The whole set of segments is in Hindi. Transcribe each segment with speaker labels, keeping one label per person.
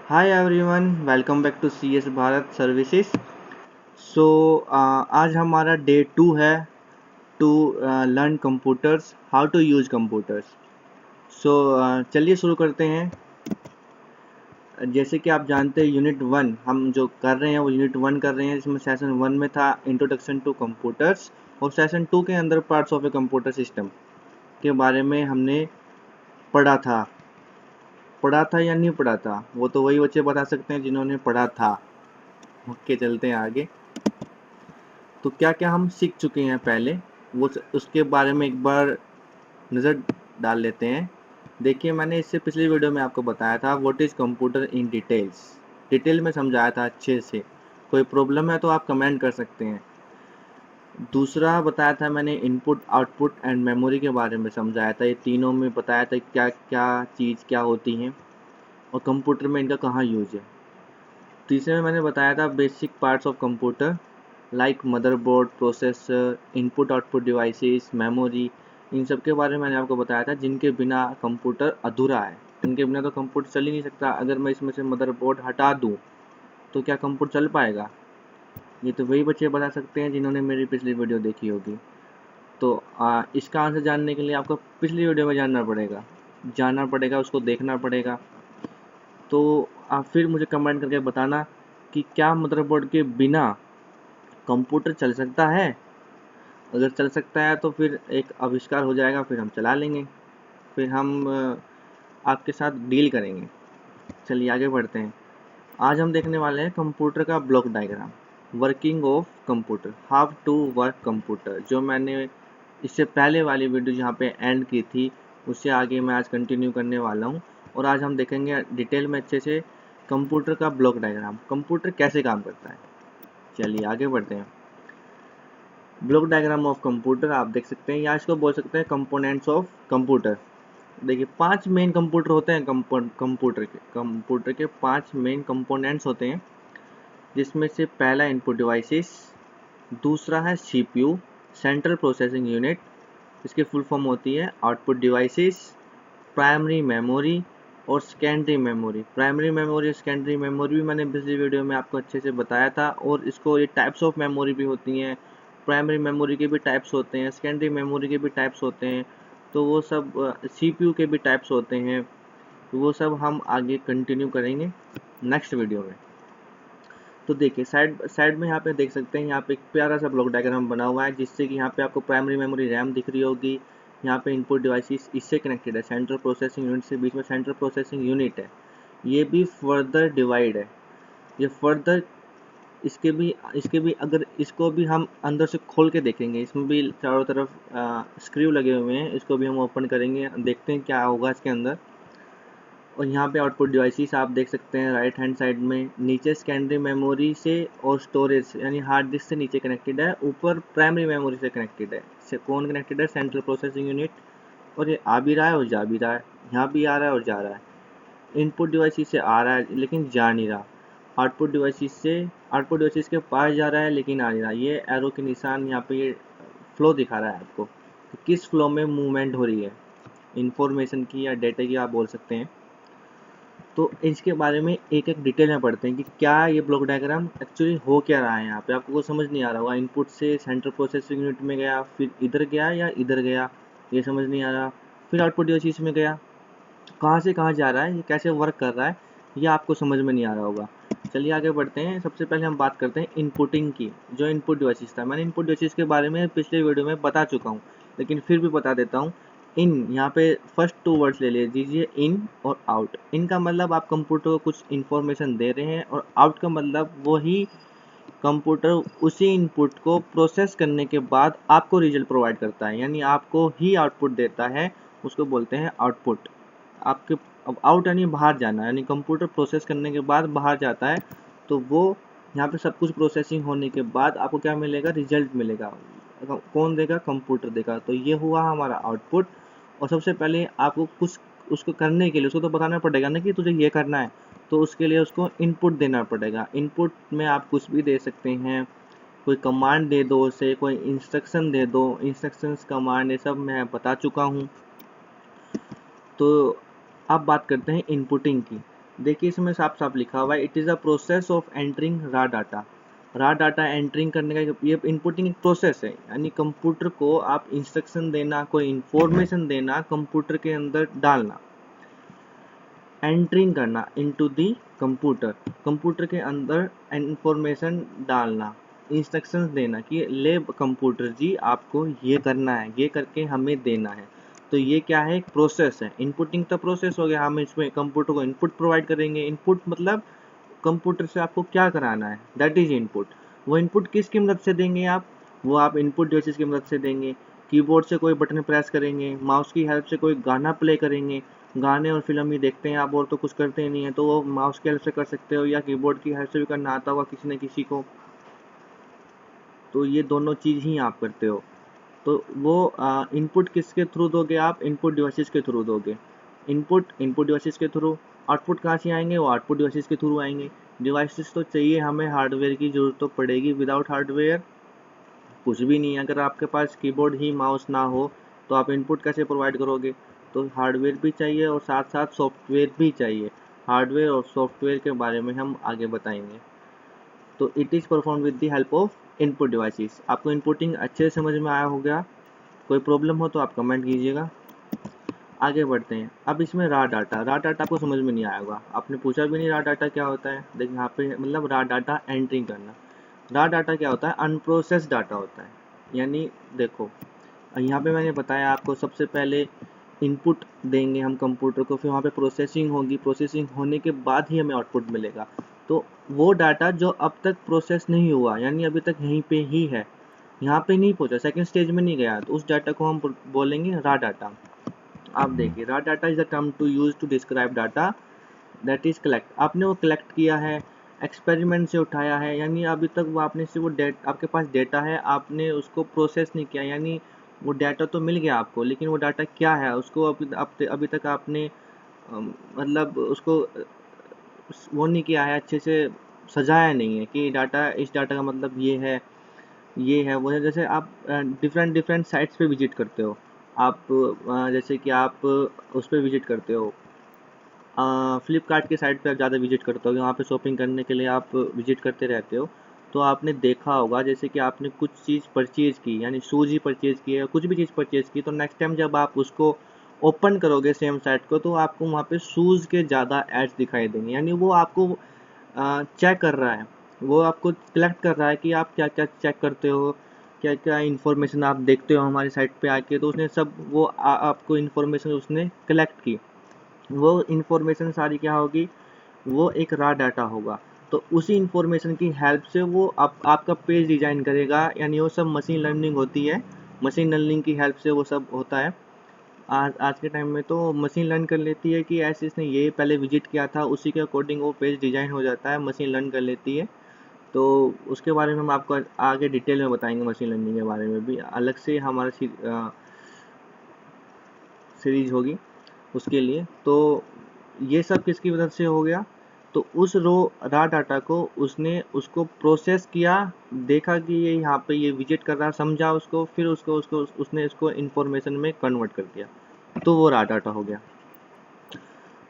Speaker 1: Hi everyone, welcome back to CS Bharat services. So आज हमारा डे 2 है to learn computers, how to use computers. So चलिए शुरू करते हैं। जैसे कि आप जानते हैं यूनिट 1 हम जो कर रहे हैं वो यूनिट 1 कर रहे हैं, जिसमें सेशन 1 में था इंट्रोडक्शन टू कंप्यूटर्स और सेशन 2 के अंदर parts of a computer system के बारे में हमने पढ़ा था। पढ़ा था या नहीं पढ़ा था वो तो वही बच्चे बता सकते हैं जिन्होंने पढ़ा था। ओके, चलते हैं आगे। तो क्या क्या हम सीख चुके हैं पहले, वो उसके बारे में एक बार नज़र डाल लेते हैं। देखिए, मैंने इससे पिछली वीडियो में आपको बताया था what is computer in details. Detail में समझाया था अच्छे से। कोई प्रॉब्लम है तो आप कमेंट कर सकते हैं। दूसरा बताया था मैंने इनपुट आउटपुट एंड मेमोरी के बारे में समझाया था। ये तीनों में बताया था क्या क्या चीज़ क्या होती हैं और कंप्यूटर में इनका कहाँ यूज है। तीसरे में मैंने बताया था basic parts of computer like motherboard, processor, input output devices, memory. इन सब के बारे में मैंने आपको बताया था जिनके बिना कंप्यूटर अधूरा है। इनके बिना तो कंप्यूटर चल ही नहीं सकता। अगर मैं इसमें से मदरबोर्ड हटा दूं तो क्या कंप्यूटर चल पाएगा? ये तो वही बच्चे बता सकते हैं जिन्होंने मेरी पिछली वीडियो देखी होगी। तो इसका आंसर जानने के लिए आपको पिछली वीडियो में जानना पड़ेगा, उसको देखना पड़ेगा। तो आप फिर मुझे कमेंट करके बताना कि क्या मदरबोर्ड के बिना कंप्यूटर चल सकता है। अगर चल सकता है तो फिर एक आविष्कार हो जाएगा, फिर हम चला लेंगे, फिर हम आपके साथ डील करेंगे। चलिए आगे बढ़ते हैं। आज हम देखने वाले हैं कंप्यूटर का block diagram, working of computer, how to work computer. जो मैंने इससे पहले वाली वीडियो जहाँ पे एंड की थी उससे आगे मैं आज कंटिन्यू करने वाला हूँ। और आज हम देखेंगे डिटेल में अच्छे से कंप्यूटर का ब्लॉक डायग्राम, कंप्यूटर कैसे काम करता है। चलिए आगे बढ़ते हैं। ब्लॉक डायग्राम ऑफ कंप्यूटर आप देख सकते हैं, या इसको बोल सकते हैं कंपोनेंट्स ऑफ कंप्यूटर। देखिए, 5 मेन कंप्यूटर होते हैं। कंप्यूटर के 5 मेन कंपोनेंट्स होते हैं, जिसमें से पहला इनपुट डिवाइसेस, दूसरा है सीपीयू सेंट्रल प्रोसेसिंग यूनिट, इसकी फुल फॉर्म होती है आउटपुट डिवाइसेस, प्राइमरी मेमोरी और सेकेंडरी मेमोरी। प्राइमरी मेमोरी और सेकेंडरी मेमोरी भी मैंने पिछली वीडियो में आपको अच्छे से बताया था। और इसको ये टाइप्स ऑफ मेमोरी भी होती हैं। प्राइमरी मेमोरी के भी टाइप्स होते हैं, सेकेंडरी मेमोरी के भी टाइप्स होते हैं। तो वो सब सीपीयू के भी टाइप्स होते हैं। तो वो सब हम आगे कंटिन्यू करेंगे नेक्स्ट वीडियो में। तो देखिए, साइड साइड में यहाँ पे देख सकते हैं, यहाँ पे एक प्यारा सा ब्लॉक डायग्राम बना हुआ है, जिससे कि यहाँ पे आपको प्राइमरी मेमोरी रैम दिख रही होगी। यहाँ पे इनपुट डिवाइसेस इससे कनेक्टेड है, सेंट्रल प्रोसेसिंग यूनिट से बीच में सेंट्रल प्रोसेसिंग यूनिट है। ये भी फर्दर डिवाइड है। ये फर्दर इसके भी अगर इसको भी हम अंदर से खोल के देखेंगे, इसमें भी चारों तरफ स्क्रू लगे हुए हैं। इसको भी हम ओपन करेंगे, देखते हैं क्या होगा इसके अंदर। और यहाँ पे आउटपुट डिवाइसेस आप देख सकते हैं राइट हैंड साइड में। नीचे सेकेंडरी मेमोरी से और स्टोरेज यानी हार्ड डिस्क से नीचे कनेक्टेड है, ऊपर प्राइमरी मेमोरी से कनेक्टेड है। से कौन कनेक्टेड है? Central processing unit. और ये आ भी रहा है और जा भी रहा है, यहाँ भी आ रहा है और जा रहा है। इनपुट डिवाइसेस से आ रहा है लेकिन जा नहीं रहा। आउटपुट डिवाइसेस के पास जा रहा है लेकिन आ नहीं रहा। ये एरो के निशान यहाँ पे ये फ्लो दिखा रहा है आपको कि किस फ्लो में मूवमेंट हो रही है, इंफॉर्मेशन की या डेटा की आप बोल सकते हैं। तो इसके बारे में एक एक डिटेल में पढ़ते हैं कि क्या ये ब्लॉक डायग्राम एक्चुअली हो क्या रहा है। यहाँ पे आपको कुछ समझ नहीं आ रहा होगा। इनपुट से सेंट्रल प्रोसेसिंग यूनिट में गया, फिर इधर गया या इधर गया, ये समझ नहीं आ रहा। फिर आउटपुट डिवाइस में गया, कहाँ से कहाँ जा रहा है, ये कैसे वर्क कर रहा है, ये आपको समझ में नहीं आ रहा होगा। चलिए आगे बढ़ते हैं। सबसे पहले हम बात करते हैं इनपुटिंग की। जो इनपुट डिवाइसेस था, मैंने इनपुट डिवाइसेस के बारे में पिछले वीडियो में बता चुका हूँ, लेकिन फिर भी बता देता हूँ। इन यहाँ पे फर्स्ट 2 वर्ड्स ले लीजिए, इन और आउट। इन का मतलब आप कंप्यूटर को कुछ इन्फॉर्मेशन दे रहे हैं, और आउट का मतलब वही कंप्यूटर उसी इनपुट को प्रोसेस करने के बाद आपको रिजल्ट प्रोवाइड करता है, यानी आपको ही आउटपुट देता है। उसको बोलते हैं आउटपुट। आपके अब आउट यानी बाहर जाना, यानी कंप्यूटर प्रोसेस करने के बाद बाहर जाता है। तो वो यहाँ पे सब कुछ प्रोसेसिंग होने के बाद आपको क्या मिलेगा? रिजल्ट मिलेगा। कौन देगा? कंप्यूटर देगा। तो ये हुआ हमारा आउटपुट। और सबसे पहले आपको कुछ उसको करने के लिए उसको तो बताना पड़ेगा ना कि तुझे ये करना है। तो उसके लिए उसको इनपुट देना पड़ेगा। इनपुट में आप कुछ भी दे सकते हैं, कोई कमांड दे दो उसे, कोई इंस्ट्रक्शन दे दो। इंस्ट्रक्शंस, कमांड, ये सब मैं बता चुका हूँ। तो अब बात करते हैं इनपुटिंग की। देखिए इसमें साफ साफ लिखा हुआ है, it is a process of entering रा डाटा। रा डाटा एंटरिंग करने का ये इनपुटिंग एक प्रोसेस है, यानी कंप्यूटर को आप इंस्ट्रक्शन देना, कोई इंफॉर्मेशन देना, कंप्यूटर के अंदर डालना, एंटरिंग करना इनटू दी कंप्यूटर, कंप्यूटर के अंदर इंफॉर्मेशन डालना, इंस्ट्रक्शंस देना कि ले कंप्यूटर जी आपको ये करना है, ये करके हमें देना है। तो ये क्या है, एक प्रोसेस है। इनपुटिंग तो प्रोसेस हो गया, हम इसमें कंप्यूटर को इनपुट प्रोवाइड करेंगे। इनपुट मतलब कंप्यूटर से आपको क्या कराना है, दैट इज इनपुट। वो इनपुट किसकी मदद से देंगे आप, वो आप इनपुट डिवाइसेस की मदद से देंगे। कीबोर्ड से कोई बटन प्रेस करेंगे, माउस की हेल्प से कोई गाना प्ले करेंगे, गाने और फिल्म ही देखते हैं आप और तो कुछ करते ही नहीं है, तो वो माउस की हेल्प से कर सकते हो या कीबोर्ड की हेल्प से भी करना आता होगा किसी न किसी को। तो ये दोनों चीज़ ही आप करते हो। तो वो इनपुट किसके थ्रू दोगे आप, इनपुट डिवाइसेस के थ्रू दोगे। इनपुट डिवाइसेस के थ्रू। आउटपुट कहाँ से आएंगे, वो आउटपुट डिवाइसेस के थ्रू आएंगे। डिवाइसेस तो चाहिए हमें, हार्डवेयर की ज़रूरत तो पड़ेगी, विदाउट हार्डवेयर कुछ भी नहीं है। अगर आपके पास कीबोर्ड ही माउस ना हो तो आप इनपुट कैसे प्रोवाइड करोगे। तो हार्डवेयर भी चाहिए और साथ साथ सॉफ्टवेयर भी चाहिए। हार्डवेयर और सॉफ्टवेयर के बारे में हम आगे बताएंगे। तो it is perform with the help of input devices. आपको इनपुटिंग अच्छे से समझ में आया होगा। कोई प्रॉब्लम हो तो आप कमेंट कीजिएगा। आगे बढ़ते हैं। अब इसमें रा डाटा आपको समझ में नहीं आया होगा, आपने पूछा भी नहीं रा डाटा क्या होता है। देखिए यहाँ पे मतलब रा डाटा एंट्री करना। रा डाटा क्या होता है, अनप्रोसेस्ड डाटा होता है। यानी देखो यहाँ पे मैंने बताया आपको, सबसे पहले इनपुट देंगे हम कंप्यूटर को, फिर वहाँ पे प्रोसेसिंग होगी, प्रोसेसिंग होने के बाद ही हमें आउटपुट मिलेगा। तो वो डाटा जो अब तक प्रोसेस नहीं हुआ, यानी अभी तक यहीं पे ही है, यहाँ पे नहीं पहुँचा, सेकंड स्टेज में नहीं गया, तो उस डाटा को हम बोलेंगे रा डाटा। आप देखिए, raw data is the term to use to describe data that is collect. आपने वो कलेक्ट किया है, एक्सपेरिमेंट से उठाया है, यानी अभी तक वो आपने से वो आपके पास डेटा है, आपने उसको प्रोसेस नहीं किया, यानी वो डाटा तो मिल गया आपको, लेकिन वो डाटा क्या है उसको अभी तक आपने मतलब उसको वो नहीं किया है, अच्छे से सजाया नहीं है कि डाटा, इस डाटा का मतलब ये है वो है। जैसे आप डिफरेंट डिफरेंट साइट्स पे विजिट करते हो, आप जैसे कि आप उस पर विजिट करते हो, फ्लिपकार्ट की साइट पे आप ज़्यादा विजिट करते हो, वहाँ पे शॉपिंग करने के लिए आप विजिट करते रहते हो। तो आपने देखा होगा जैसे कि आपने कुछ चीज़ परचेज़ की, यानी शूज़ ही परचेज़ की है, कुछ भी चीज़ परचेज़ की, तो नेक्स्ट टाइम जब आप उसको ओपन करोगे सेम साइट को, तो आपको वहाँ पे शूज़ के ज़्यादा एड्स दिखाई देंगे, यानी वो आपको चेक कर रहा है, वो आपको कलेक्ट कर रहा है कि आप क्या क्या चेक करते हो, क्या क्या इन्फॉर्मेशन आप देखते हो हमारी साइट पे आके। तो उसने सब वो आपको इन्फॉर्मेशन उसने कलेक्ट की, वो इन्फॉर्मेशन सारी क्या होगी, वो एक रा डाटा होगा। तो उसी इन्फॉर्मेशन की हेल्प से वो आपका पेज डिजाइन करेगा, यानी वो सब मशीन लर्निंग होती है, मशीन लर्निंग की हेल्प से वो सब होता है। आज आज के टाइम में तो मशीन लर्न कर लेती है कि ऐसे इसने ये पहले विजिट किया था, उसी के अकॉर्डिंग वो पेज डिजाइन हो जाता है, मशीन लर्न कर लेती है। तो उसके बारे में हम आपको आगे डिटेल में बताएंगे, मशीन लर्निंग के बारे में भी अलग से हमारा सीरीज होगी उसके लिए। तो ये सब किसकी मदद से हो गया, तो उस रा डाटा को उसने उसको प्रोसेस किया, देखा कि ये यहाँ पे ये विजिट कर रहा, समझा उसको, फिर उसको उसने इसको इन्फॉर्मेशन में कन्वर्ट कर दिया, तो वो रा डाटा हो गया।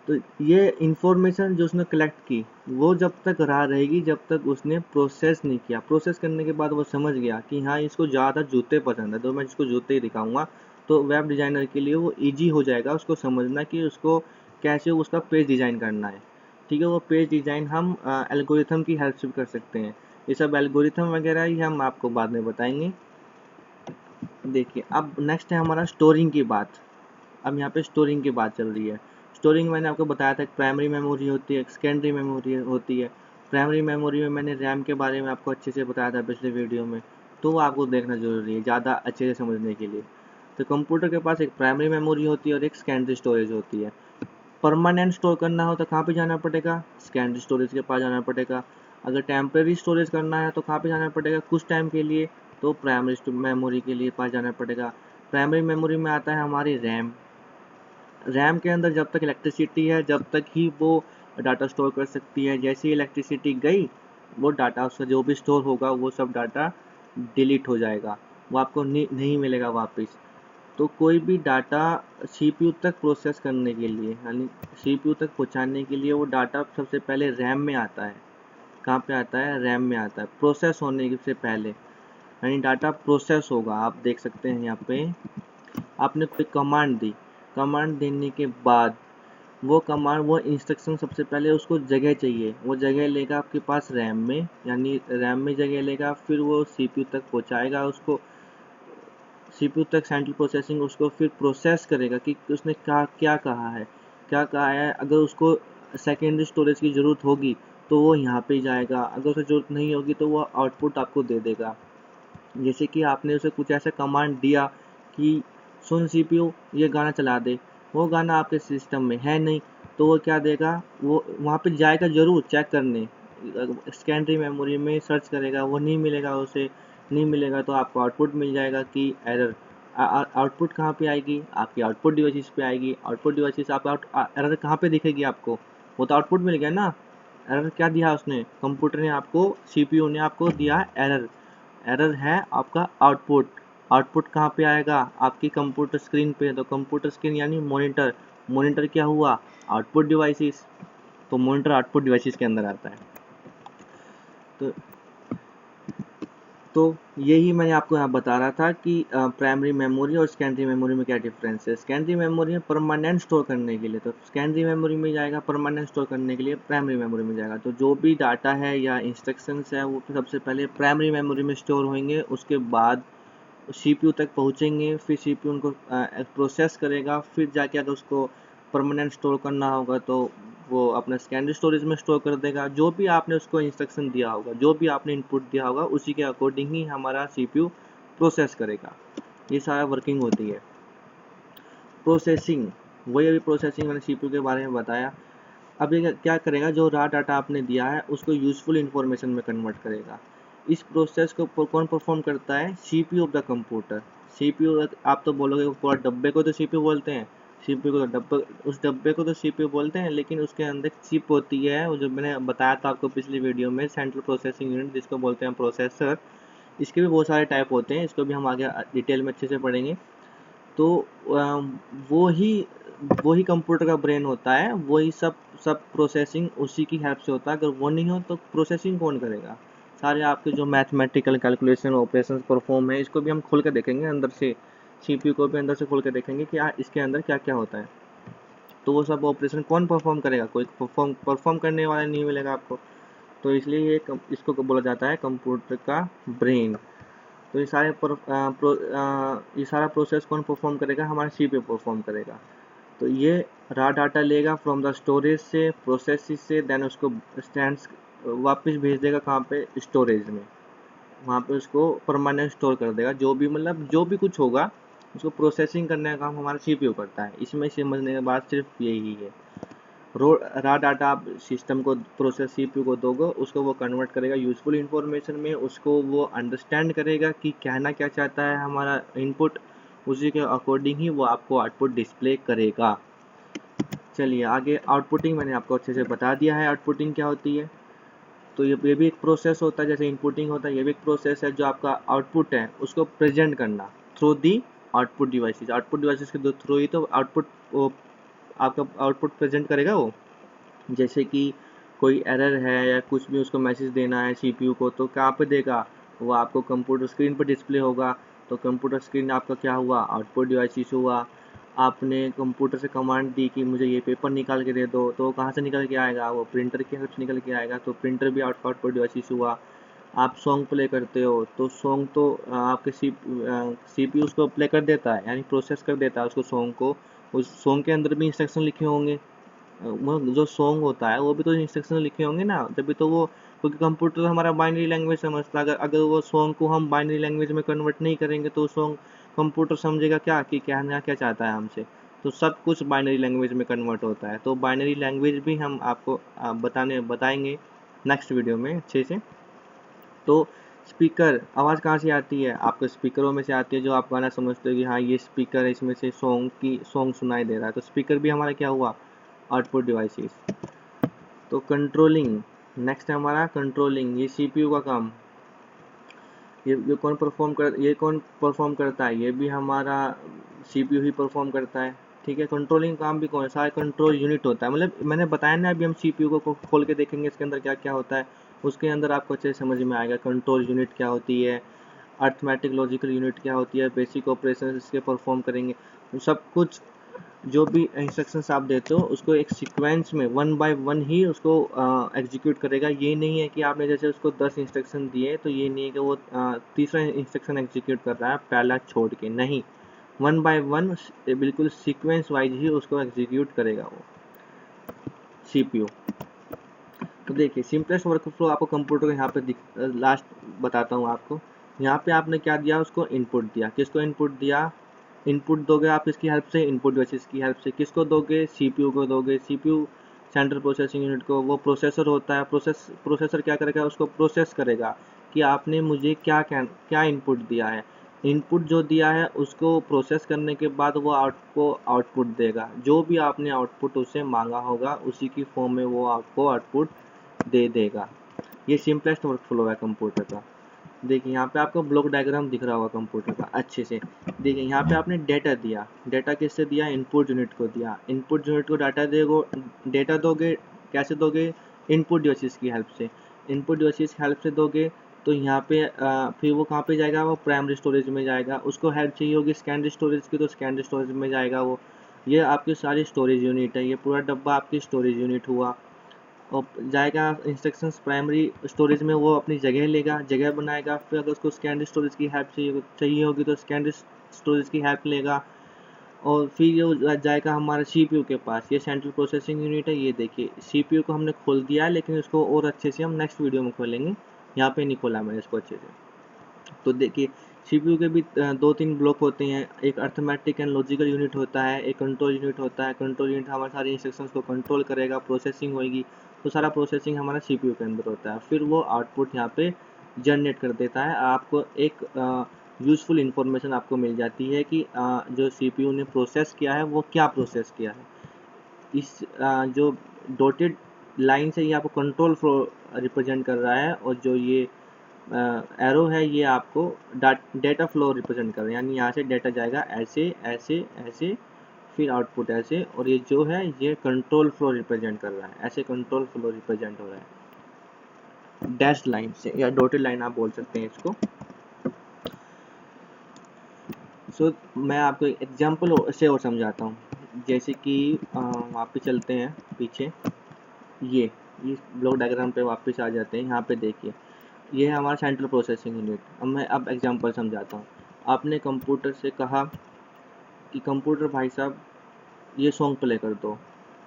Speaker 1: तो ये इन्फॉर्मेशन जो उसने कलेक्ट की, वो जब तक रहा रहेगी जब तक उसने प्रोसेस नहीं किया। प्रोसेस करने के बाद वो समझ गया कि हाँ इसको ज़्यादा जूते पसंद है, तो मैं इसको जूते ही दिखाऊंगा। तो वेब डिज़ाइनर के लिए वो इजी हो जाएगा उसको समझना कि उसको कैसे उसका पेज डिज़ाइन करना है। ठीक है, वो पेज डिज़ाइन हम एल्गोरिथम की हेल्प से भी कर सकते हैं। ये सब एल्गोरिथम वगैरह ही हम आपको बाद में बताएंगे। देखिए अब नेक्स्ट है हमारा स्टोरिंग की बात। अब यहाँ पे स्टोरिंग की बात चल रही है। स्टोरिंग मैंने आपको बताया था, एक प्राइमरी मेमोरी होती है, एक सेकेंडरी मेमोरी होती है। प्राइमरी मेमोरी में मैंने रैम के बारे में आपको अच्छे से बताया था पिछले वीडियो में, तो वो आपको देखना जरूरी है ज़्यादा अच्छे से समझने के लिए। तो कंप्यूटर के पास एक प्राइमरी मेमोरी होती है और एक सेकेंडरी स्टोरेज होती है। परमानेंट स्टोर करना हो तो कहाँ पे जाना पड़ेगा, सेकेंडरी स्टोरेज के पास जाना पड़ेगा। अगर टेम्प्रेरी स्टोरेज करना है तो कहाँ पे जाना पड़ेगा, कुछ टाइम के लिए, तो प्राइमरी मेमोरी के लिए पास जाना पड़ेगा। प्राइमरी मेमोरी में आता है हमारी रैम। रैम के अंदर जब तक इलेक्ट्रिसिटी है जब तक ही वो डाटा स्टोर कर सकती है, जैसे ही इलेक्ट्रिसिटी गई वो डाटा, उसका जो भी स्टोर होगा वो सब डाटा डिलीट हो जाएगा, वो आपको नहीं मिलेगा वापस। तो कोई भी डाटा सीपीयू तक प्रोसेस करने के लिए, यानी सीपीयू तक पहुंचाने के लिए, वो डाटा सबसे पहले रैम में आता है। कहाँ पे आता है? रैम में आता है, प्रोसेस होने से पहले। यानी डाटा प्रोसेस होगा। आप देख सकते हैं यहाँ पे आपने कोई कमांड दी, कमांड देने के बाद वो कमांड, वो इंस्ट्रक्शन सबसे पहले उसको जगह चाहिए, वो जगह लेगा आपके पास रैम में, यानी रैम में जगह लेगा, फिर वो सीपीयू तक पहुंचाएगा उसको, सीपीयू तक सेंट्रल प्रोसेसिंग उसको फिर प्रोसेस करेगा कि उसने क्या कहा है, क्या कहा है। अगर उसको सेकेंडरी स्टोरेज की ज़रूरत होगी तो वो यहाँ पे जाएगा, अगर उसे ज़रूरत नहीं होगी तो वो आउटपुट आपको दे देगा। जैसे कि आपने उसे कुछ ऐसा कमांड दिया कि सुन सीपीयू ये गाना चला दे, वो गाना आपके सिस्टम में है नहीं, तो वो क्या देगा, वो वहाँ पे जाएगा ज़रूर चेक करने, सेकेंडरी मेमोरी में सर्च करेगा, वो नहीं मिलेगा, उसे नहीं मिलेगा तो आपको आउटपुट मिल जाएगा कि एरर। आउटपुट कहाँ पे आएगी? आपकी आउटपुट डिवाइसेस पे आएगी। आउटपुट डिवाइसेस आप एरर कहाँ पे दिखेगी आपको? वो तो आउटपुट मिल गया ना। एरर क्या दिया उसने? कंप्यूटर ने आपको, सीपीयू ने आपको दिया एरर। एरर है आपका आउटपुट। आउटपुट कहाँ पे आएगा? आपकी कंप्यूटर स्क्रीन पे। तो कंप्यूटर स्क्रीन यानी मॉनिटर। मॉनिटर क्या हुआ? Output devices. तो मॉनिटर आउटपुट डिवाइसेस के अंदर आता है। तो यही मैंने आपको यहाँ बता रहा था कि प्राइमरी मेमोरी और सेकेंडरी मेमोरी में क्या डिफरेंस है। सेकेंडरी मेमोरी में परमानेंट स्टोर करने के लिए, तो सेकेंडरी मेमोरी में जाएगा, परमानेंट स्टोर करने के लिए प्राइमरी मेमोरी में जाएगा। तो जो भी डाटा है या इंस्ट्रक्शंस है वो सबसे पहले प्राइमरी मेमोरी में स्टोर होंगे, उसके बाद सीपीयू तक पहुँचेंगे, फिर सीपीयू उनको प्रोसेस करेगा, फिर जाके अगर उसको परमानेंट स्टोर करना होगा तो वो अपना सेकेंडरी स्टोरेज में स्टोर कर देगा। जो भी आपने उसको इंस्ट्रक्शन दिया होगा, जो भी आपने इनपुट दिया होगा, उसी के अकॉर्डिंग ही हमारा सीपीयू प्रोसेस करेगा। ये सारा वर्किंग होती है। प्रोसेसिंग, वही अभी प्रोसेसिंग मैंने सीपीयू के बारे में बताया। अब ये क्या करेगा, जो रॉ डाटा आपने दिया है उसको यूजफुल इंफॉर्मेशन में कन्वर्ट करेगा। इस प्रोसेस को कौन परफॉर्म करता है? CPU of the computer. CPU, आप तो बोलोगे पूरा डब्बे को तो सीपीयू बोलते हैं, सीपीयू को तो डब्बे, उस डब्बे को तो सीपीयू बोलते हैं, लेकिन उसके अंदर चिप होती है, वो जो मैंने बताया था आपको पिछली वीडियो में, सेंट्रल प्रोसेसिंग यूनिट, जिसको बोलते हैं प्रोसेसर। इसके भी बहुत सारे टाइप होते हैं, इसको भी हम आगे डिटेल में अच्छे से पढ़ेंगे। तो वो ही कंप्यूटर का ब्रेन होता है, वही सब प्रोसेसिंग उसी की हेल्प से होता है। अगर वो नहीं हो तो प्रोसेसिंग कौन करेगा? सारे आपके जो मैथमेटिकल कैलकुलेशन ऑपरेशन परफॉर्म है, इसको भी हम खोल के देखेंगे अंदर से, सीपीयू को भी अंदर से खोल के देखेंगे कि इसके अंदर क्या क्या होता है। तो वो सब ऑपरेशन कौन परफॉर्म करेगा? कोई परफॉर्म करने वाला नहीं मिलेगा आपको। तो इसलिए इसको बोला जाता है कंप्यूटर का ब्रेन। तो ये ये सारा प्रोसेस कौन परफॉर्म करेगा? हमारा सीपीयू परफॉर्म करेगा। तो ये रॉ डाटा लेगा फ्रॉम द स्टोरेज से, प्रोसेस से, देन उसको स्टैंड्स वापस भेज देगा कहाँ पे? स्टोरेज में। वहाँ पे उसको परमानेंट स्टोर कर देगा। जो भी, मतलब जो भी कुछ होगा, उसको प्रोसेसिंग करने का काम हमारा सीपीयू करता है। इसमें समझने के बाद सिर्फ यही है। रॉ डाटा आप सिस्टम को, प्रोसेस सीपीयू को दोगे, उसको वो कन्वर्ट करेगा यूजफुल इंफॉर्मेशन में, उसको वो अंडरस्टैंड करेगा कि कहना क्या चाहता है हमारा इनपुट, उसी के अकॉर्डिंग ही वो आपको आउटपुट डिस्प्ले करेगा। चलिए आगे, आउटपुटिंग मैंने आपको अच्छे से बता दिया है आउटपुटिंग क्या होती है। तो ये भी एक प्रोसेस होता है, जैसे इनपुटिंग होता है, ये भी एक प्रोसेस है। जो आपका आउटपुट है उसको प्रेजेंट करना through the output devices. Output devices के थ्रू ही तो आपका आउटपुट प्रेजेंट करेगा वो। जैसे कि कोई एरर है या कुछ भी उसको मैसेज देना है सीपीयू को, तो कहाँ पे देगा? वो आपको कंप्यूटर स्क्रीन पर डिस्प्ले होगा। तो कंप्यूटर स्क्रीन आपका क्या हुआ? आउटपुट डिवाइसेस हुआ। आपने कंप्यूटर से कमांड दी कि मुझे ये पेपर निकाल के दे दो, तो कहाँ से निकल के आएगा? वो प्रिंटर की हेल्प से निकल के आएगा। तो प्रिंटर भी आउटपुट डिवाइसेस हुआ। आप सॉन्ग प्ले करते हो तो सॉन्ग तो आपके सीपीयू उसको प्ले कर देता है, यानी प्रोसेस कर देता है उसको, सॉन्ग को। उस सॉन्ग के अंदर भी इंस्ट्रक्शन लिखे होंगे, वो जो सॉन्ग होता है वो भी तो इंस्ट्रक्शन लिखे होंगे ना, तभी तो वो, क्योंकि कंप्यूटर हमारा बाइनरी लैंग्वेज समझता है। अगर वो सॉन्ग को हम बाइनरी लैंग्वेज में कन्वर्ट नहीं करेंगे तो सॉन्ग कंप्यूटर समझेगा क्या कि कहना क्या चाहता है हमसे। तो सब कुछ बाइनरी लैंग्वेज में कन्वर्ट होता है। तो बाइनरी लैंग्वेज भी हम आपको बताएंगे नेक्स्ट वीडियो में अच्छे से। तो स्पीकर, आवाज़ कहाँ से आती है? आपके स्पीकरों में से आती है, जो आप गाना समझते हो कि हाँ ये स्पीकर है, इसमें से सॉन्ग सुनाई दे रहा है। तो स्पीकर भी हमारा क्या हुआ? Output devices. तो कंट्रोलिंग, नेक्स्ट है हमारा कंट्रोलिंग। ये सीपीयू का काम, ये कौन परफॉर्म करता है? ये भी हमारा CPU ही परफॉर्म करता है। ठीक है, कंट्रोलिंग काम भी कौन सा कंट्रोल यूनिट होता है। मतलब मैंने बताया ना, अभी हम CPU को खोल के देखेंगे इसके अंदर क्या क्या होता है, उसके अंदर आपको अच्छे से समझ में आएगा। कंट्रोल यूनिट क्या होती है, अर्थमेटिक लॉजिकल यूनिट क्या होती है, बेसिक ऑपरेशन इसके परफॉर्म करेंगे। सब कुछ जो भी इंस्ट्रक्शंस आप देते हो उसको एक सीक्वेंस में 1 बाय 1 ही उसको एग्जीक्यूट करेगा। ये नहीं है कि आपने जैसे उसको 10 इंस्ट्रक्शन दिए तो ये नहीं है कि वो तीसरा इंस्ट्रक्शन एग्जीक्यूट कर रहा है पहला छोड़ के, नहीं, 1 बाय 1 बिल्कुल सीक्वेंस वाइज ही उसको एग्जीक्यूट करेगा वो CPU। तो देखिए सिंपलेस्ट वर्कफ्लो आपको कंप्यूटर का यहाँ पे लास्ट बताता हूँ आपको। यहाँ पे आपने क्या दिया, उसको इनपुट दिया। किसको इनपुट दिया, इनपुट दोगे आप इसकी हेल्प से, इनपुट डिवाइसेस की हेल्प से। किसको दोगे, CPU को दोगे। CPU सेंट्रल प्रोसेसिंग यूनिट को, वो प्रोसेसर होता है। प्रोसेसर क्या करेगा, उसको प्रोसेस करेगा कि आपने मुझे क्या क्या क्या इनपुट दिया है। इनपुट जो दिया है उसको प्रोसेस करने के बाद वो आपको आउटपुट देगा। जो भी आपने आउटपुट उससे मांगा होगा उसी की फॉर्म में वो आपको आउटपुट दे देगा। ये सिंपलेस्ट वर्कफ्लो है कंप्यूटर का। देखिए यहाँ पे आपको ब्लॉक डायग्राम दिख रहा होगा कंप्यूटर का अच्छे से। देखिए यहाँ पे आपने डेटा दिया, डेटा किससे दिया, इनपुट यूनिट को दिया। इनपुट यूनिट को डेटा दोगे, कैसे दोगे, इनपुट डिवाइसेस की हेल्प से। इनपुट डिवाइसेस की हेल्प से दोगे तो यहाँ पे फिर वो कहाँ पे जाएगा, वो प्राइमरी स्टोरेज में जाएगा। उसको हेल्प चाहिए होगी सेकेंडरी स्टोरेज की तो सेकेंडरी स्टोरेज में जाएगा वो। ये आपकी सारी स्टोरेज यूनिट है, ये पूरा डब्बा आपकी स्टोरेज यूनिट हुआ। और जाएगा इंस्ट्रक्शंस प्राइमरी स्टोरेज में, वो अपनी जगह लेगा, जगह बनाएगा। फिर अगर उसको सेकेंडरी स्टोरेज की हेल्प चाहिए होगी तो सेकेंडरी स्टोरेज की हेल्प लेगा। और फिर ये जाएगा हमारा CPU के पास। ये सेंट्रल प्रोसेसिंग यूनिट है। ये देखिए CPU को हमने खोल दिया है, लेकिन इसको और अच्छे से हम नेक्स्ट वीडियो में खोलेंगे, यहाँ पे नहीं खोला मैंने इसको अच्छे से। तो देखिए CPU के भी 2-3 ब्लॉक होते हैं। एक अर्थमेटिक एंड लॉजिकल यूनिट होता है, एक कंट्रोल यूनिट होता है। कंट्रोल यूनिट हमारे सारे इंस्ट्रक्शंस को कंट्रोल करेगा, प्रोसेसिंग होगी, तो सारा प्रोसेसिंग हमारा CPU के अंदर होता है। फिर वो आउटपुट यहाँ पे जनरेट कर देता है। आपको एक यूज़फुल इंफॉर्मेशन आपको मिल जाती है कि जो CPU ने प्रोसेस किया है वो क्या प्रोसेस किया है। इस जो डॉटेड लाइन से ये आपको कंट्रोल फ्लो रिप्रेजेंट कर रहा है, और जो ये एरो है ये आपको डेटा फ्लो रिप्रेजेंट कर रहा है। यानी यहाँ से डेटा जाएगा ऐसे ऐसे ऐसे, फिर आउटपुट ऐसे, और ये जो है ये कंट्रोल फ्लो रिप्रेजेंट कर रहा है। ऐसे कंट्रोल फ्लो रिप्रेजेंट हो रहा है डैश लाइन से, या डॉटेड लाइन आप बोल सकते हैं इसको। मैं आपको एग्जाम्पल से और समझाता हूँ। जैसे कि वापस चलते हैं पीछे, ये इस ब्लॉक डायग्राम पे वापस आ जाते हैं। यहाँ पे देखिए ये है हमारा सेंट्रल प्रोसेसिंग यूनिट। अब एग्जांपल समझाता हूँ। आपने कंप्यूटर से कहा कि कंप्यूटर भाई साहब ये सॉन्ग प्ले कर दो,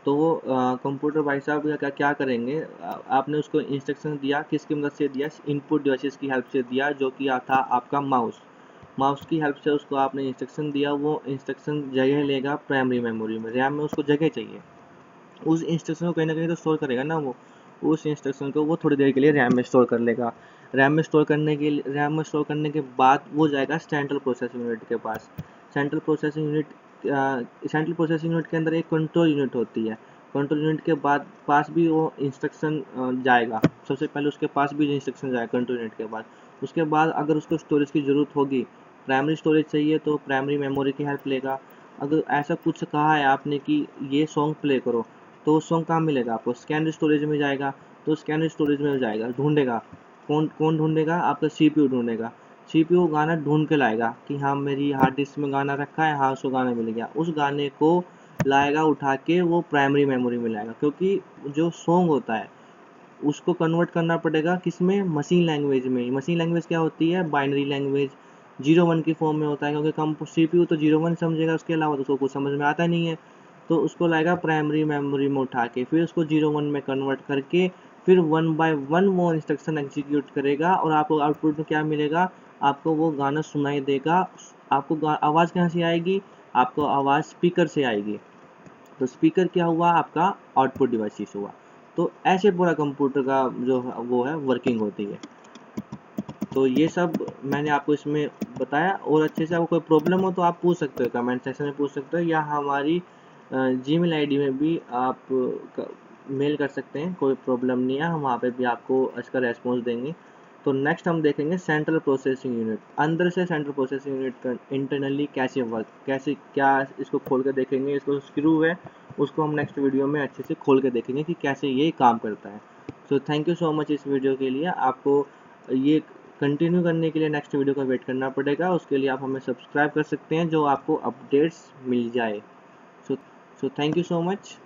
Speaker 1: तो वो कंप्यूटर भाई साहब क्या क्या करेंगे, आपने उसको इंस्ट्रक्शन दिया, किसकी मदद से दिया, इनपुट डिवाइसेस की हेल्प से दिया, जो कि था आपका माउस की हेल्प से उसको आपने इंस्ट्रक्शन दिया। वो इंस्ट्रक्शन जगह लेगा प्राइमरी मेमोरी में, रैम में उसको जगह चाहिए। उस इंस्ट्रक्शन को कहीं ना कहीं तो स्टोर करेगा ना वो। उस इंस्ट्रक्शन को वो थोड़ी देर के लिए रैम में स्टोर कर लेगा। रैम में स्टोर करने के बाद वो जाएगा सेंट्रल प्रोसेसिंग यूनिट के पास। Central processing unit central processing unit के अंदर एक कंट्रोल यूनिट होती है। कंट्रोल यूनिट के बाद पास भी वो इंस्ट्रक्शन जाएगा। सबसे पहले उसके पास भी इंस्ट्रक्शन जाएगा कंट्रोल यूनिट के पास। उसके बाद अगर उसको स्टोरेज की ज़रूरत होगी, प्राइमरी स्टोरेज चाहिए तो प्राइमरी मेमोरी की हेल्प लेगा। अगर ऐसा कुछ कहा है आपने कि ये सॉन्ग प्ले करो, तो सॉन्ग कहाँ मिलेगा आपको, सेकेंडरी स्टोरेज में जाएगा। तो सेकेंडरी स्टोरेज में जाएगा, ढूंढेगा। कौन कौन ढूंढेगा, आपका CPU ढूंढेगा। CPU गाना ढूंढ के लाएगा कि हाँ मेरी हार्ड डिस्क में गाना रखा है, हाँ उसको गाना मिल गया। उस गाने को लाएगा उठा के, वो प्राइमरी मेमोरी में लाएगा। क्योंकि जो सॉन्ग होता है उसको कन्वर्ट करना पड़ेगा किसमें, मशीन लैंग्वेज में। मशीन लैंग्वेज क्या होती है, बाइनरी लैंग्वेज, 0-1 की फॉर्म में होता है। क्योंकि कम CPU तो 0-1 समझेगा, उसके अलावा तो उसको कुछ समझ में आता नहीं है। तो उसको लाएगा प्राइमरी मेमोरी में उठा के, फिर उसको 0-1 में कन्वर्ट करके, फिर 1 बाय 1 वो इंस्ट्रक्शन एग्जीक्यूट करेगा। और आपको आउटपुट में क्या मिलेगा, आपको वो गाना सुनाई देगा। आपको आवाज़ कहाँ से आएगी, आपको आवाज़ स्पीकर से आएगी। तो स्पीकर क्या हुआ, आपका आउटपुट डिवाइस हुआ। तो ऐसे पूरा कंप्यूटर का जो वो है वर्किंग होती है। तो ये सब मैंने आपको इसमें बताया। और अच्छे से आपको कोई प्रॉब्लम हो तो आप पूछ सकते हो, कमेंट सेक्शन में पूछ सकते हो, या हमारी जीमेल आईडी में भी आप मेल कर सकते हैं। कोई प्रॉब्लम नहीं है, हम वहाँ पे भी आपको इसका रेस्पॉन्स देंगे। तो नेक्स्ट हम देखेंगे सेंट्रल प्रोसेसिंग यूनिट। अंदर से सेंट्रल प्रोसेसिंग यूनिट का इंटरनली कैसे वर्क, कैसे क्या इसको खोल कर देखेंगे। इसको स्क्रू है उसको हम नेक्स्ट वीडियो में अच्छे से खोल कर देखेंगे कि कैसे ये काम करता है। So thank you so much इस वीडियो के लिए। आपको ये कंटिन्यू करने के लिए नेक्स्ट वीडियो का वेट करना पड़ेगा, उसके लिए आप हमें सब्सक्राइब कर सकते हैं जो आपको अपडेट्स मिल जाए। So thank you so much.